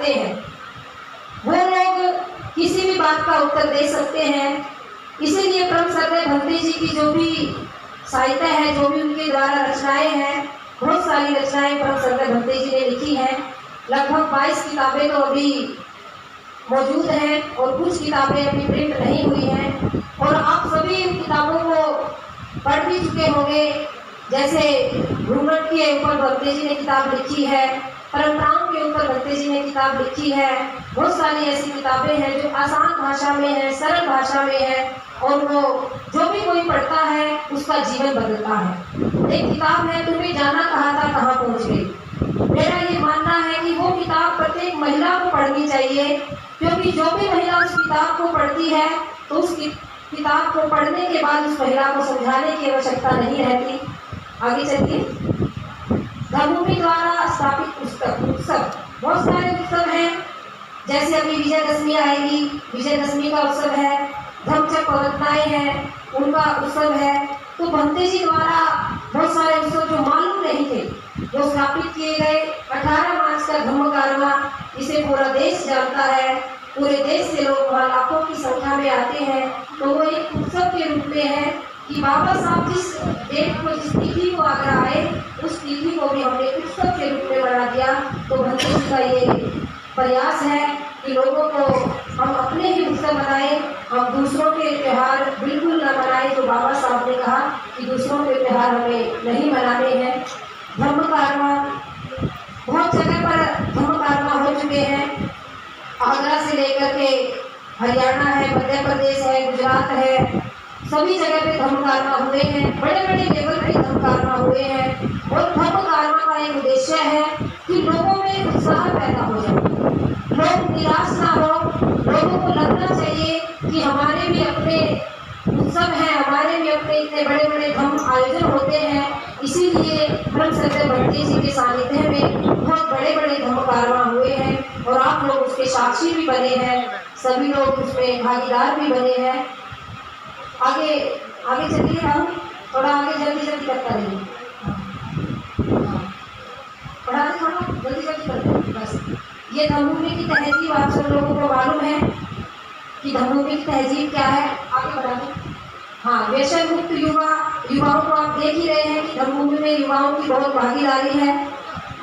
पढ़ते हैं वो लोग किसी भी बात का उत्तर दे सकते हैं। इसीलिए परम श्रद्धेय भंते जी की जो भी साहित्य है, जो भी उनके द्वारा रचनाएं हैं, बहुत सारी रचनाएं परम श्रद्धेय भंते जी ने लिखी हैं। लगभग 22 किताबें तो अभी मौजूद हैं और कुछ किताबें अभी प्रिंट नहीं हुई हैं और आप सभी इन किताबों को पढ़ भी चुके होंगे। जैसे घूंघट के ऊपर भंते जी ने किताब लिखी है, परंपराओं के ऊपर भंते जी ने किताब लिखी है। बहुत सारी ऐसी किताबें हैं जो आसान भाषा में है, सरल भाषा में है और वो जो भी कोई पढ़ता है उसका जीवन बदलता है। एक किताब है तुम्हें जाना कहा था कहाँ पहुँच गई। मेरा ये मानना है कि वो किताब प्रत्येक महिला को पढ़नी चाहिए, क्योंकि जो भी महिला उस किताब को पढ़ती है तो उस किताब को पढ़ने के बाद उस महिला को समझाने की आवश्यकता नहीं रहती। आगे चलिए। धर्मभूमि द्वारा स्थापित उत्सव, बहुत सारे उत्सव हैं। जैसे अभी विजयदशमी आएगी, विजयदशमी का उत्सव है। धम्मचक्र प्रवर्तनाएं हैं, उनका उत्सव है। तो भंते जी द्वारा बहुत सारे उत्सव जो मालूम नहीं थे जो स्थापित किए गए। 18 मार्च का धम्म कारवां, इसे पूरा देश जानता है, पूरे देश से लोग वहाँ लाखों की संख्या में आते हैं। तो वो एक उत्सव के रूप में है कि बाबा साहब जिस डेट को, जिस तिथि को आगरा आए, उस तिथि को भी हमने उत्सव के रूप में बना दिया। तो भंते जी का ये प्रयास है कि लोगों को हम अपने ही उत्सव मनाएं, हम दूसरों के त्यौहार बिल्कुल न मनाएं। तो बाबा साहब ने कहा कि दूसरों के त्यौहार हमें नहीं मनाने हैं। धम्म कारवां, बहुत जगह पर धम्म कारवां हो चुके हैं। आगरा से लेकर के हरियाणा है, मध्य प्रदेश है, गुजरात है, सभी जगह पे धम्म कारवां हुए हैं। बड़े बड़े लेवल पे धम्म कारवां हुए हैं और धम्म कारवां का एक उद्देश्य है कि लोगों में उत्साह पैदा हो जाए, लोग निराश ना हो। लोगों को लगना चाहिए कि हमारे भी अपने उत्सव हैं, हमारे भी अपने इतने बड़े बड़े धम्म आयोजन होते हैं। इसीलिए परम श्रद्धेय भंते जी के सानिध्य में बहुत बड़े बड़े धम्म कारवां हुए हैं और आप लोग उसके साक्षी भी बने हैं, सभी लोग उसमें भागीदार भी बने हैं। आगे आगे चलिए, हम थोड़ा आगे जल्दी जल्दी करता रहिए। पढ़ाते थोड़ा जल्दी जल्दी करते बस। ये धम्मभूमि की तहजीब आप सब लोगों को मालूम है कि धम्मभूमि की तहजीब क्या है। आगे बढ़ा दें। हाँ, व्यसन मुक्त युवाओं को आप देख ही रहे हैं कि धम्मभूमि में युवाओं की बहुत भागीदारी है,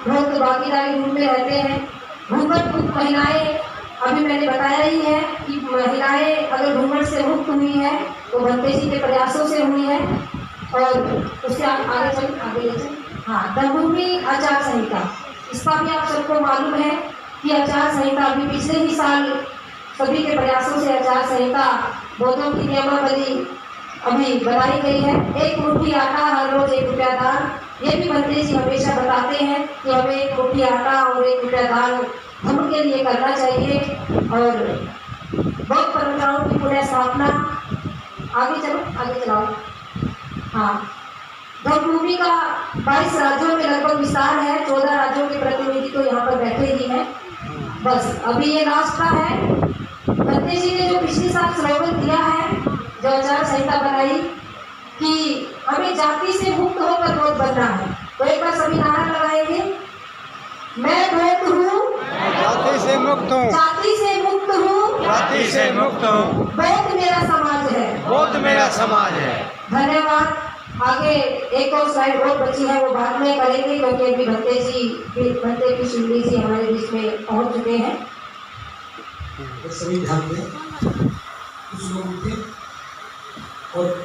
बहुत भागीदारी में रहते हैं। घूंघट मुक्त महिलाएं, अभी मैंने बताया ही है कि महिलाएं अगर घूंघट से मुक्त हुई है तो भंते जी के प्रयासों से हुई है। और उससे आगे ले चल। हाँ, धम्मभूमि आचार संहिता, इसका भी आप सबको मालूम है कि आचार संहिता अभी पिछले ही साल सभी के प्रयासों से आचार संहिता, बौद्धों की नियमावली अभी बनाई गई है। 1 मुट्ठी आटा हर रोज 1 रुपया दान, ये भी भंते जी हमेशा बताते हैं कि हमें 1 मुट्ठी आटा और 1 रुपया दान धर्म के लिए करना चाहिए। और बौद्ध परंपराओं की पुनः स्थापना, आगे चलो, आगे चलाओ। हाँ, धम्मभूमि का 22 राज्यों में लगभग विस्तार है। 14 राज्यों के प्रतिनिधि तो यहाँ पर बैठे ही हैं। बस अभी ये लास्ट का है। भंते जी ने जो पिछले साल स्लोगन दिया है, जो आचार संहिता बनाई कि हमें जाति से मुक्त होकर बौद्ध बनना है, तो एक बार सभी नारा लगाएंगे। मैं बौद्ध हूँ, जाति से मुक्त हूँ, जाति से मुक्त हूँ, जाति से मुक्त हूँ, बौद्ध मेरा समाज है, बौद्ध मेरा समाज है। धन्यवाद। आगे एक और स्लाइड और बची है, वो बाद में करेंगे क्योंकि अभी भंते की शिवली जी हमारे बीच में पहुंच चुके हैं। सभी ध्यान दें, कुछ लोग थे और